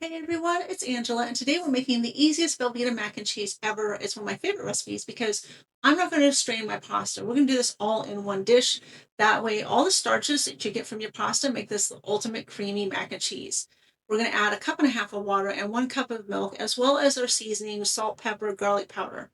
Hey everyone, it's Angela, and today we're making the easiest Velveeta Mac and Cheese ever. It's one of my favorite recipes because I'm not going to strain my pasta. We're going to do this all in one dish. That way, all the starches that you get from your pasta make this the ultimate creamy mac and cheese. We're going to add a cup and a half of water and 1 cup of milk, as well as our seasoning, salt, pepper, garlic powder.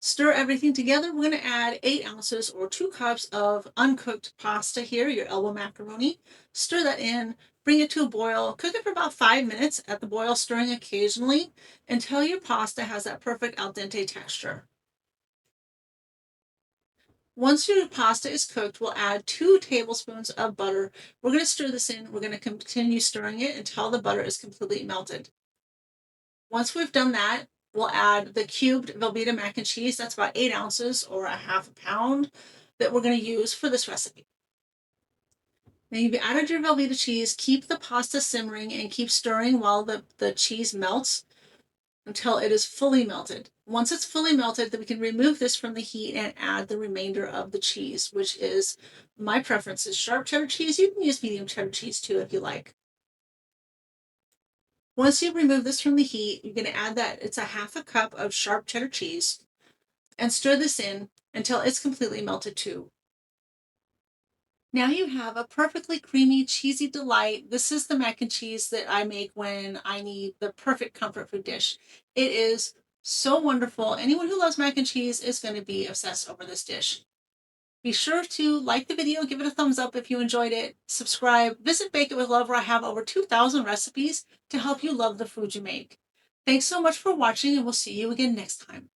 Stir everything together. We're going to add 8 ounces or 2 cups of uncooked pasta here, your elbow macaroni. Stir that in, bring it to a boil, cook it for about 5 minutes at the boil, stirring occasionally until your pasta has that perfect al dente texture. Once your pasta is cooked, we'll add 2 tablespoons of butter. We're going to stir this in. We're going to continue stirring it until the butter is completely melted. Once we've done that, we'll add the cubed Velveeta mac and cheese. That's about 8 ounces or a half a pound that we're going to use for this recipe. Now you've added your Velveeta cheese. Keep the pasta simmering and keep stirring while the cheese melts until it is fully melted. Once it's fully melted, then we can remove this from the heat and add the remainder of the cheese, which is my preference is sharp cheddar cheese. You can use medium cheddar cheese too if you like. Once you remove this from the heat, you're going to add that it's a half a cup of sharp cheddar cheese and stir this in until it's completely melted too. Now you have a perfectly creamy, cheesy delight. This is the mac and cheese that I make when I need the perfect comfort food dish. It is so wonderful. Anyone who loves mac and cheese is going to be obsessed over this dish. Be sure to like the video, give it a thumbs up if you enjoyed it, subscribe, visit Bake It with Love where I have over 2,000 recipes to help you love the food you make. Thanks so much for watching and we'll see you again next time.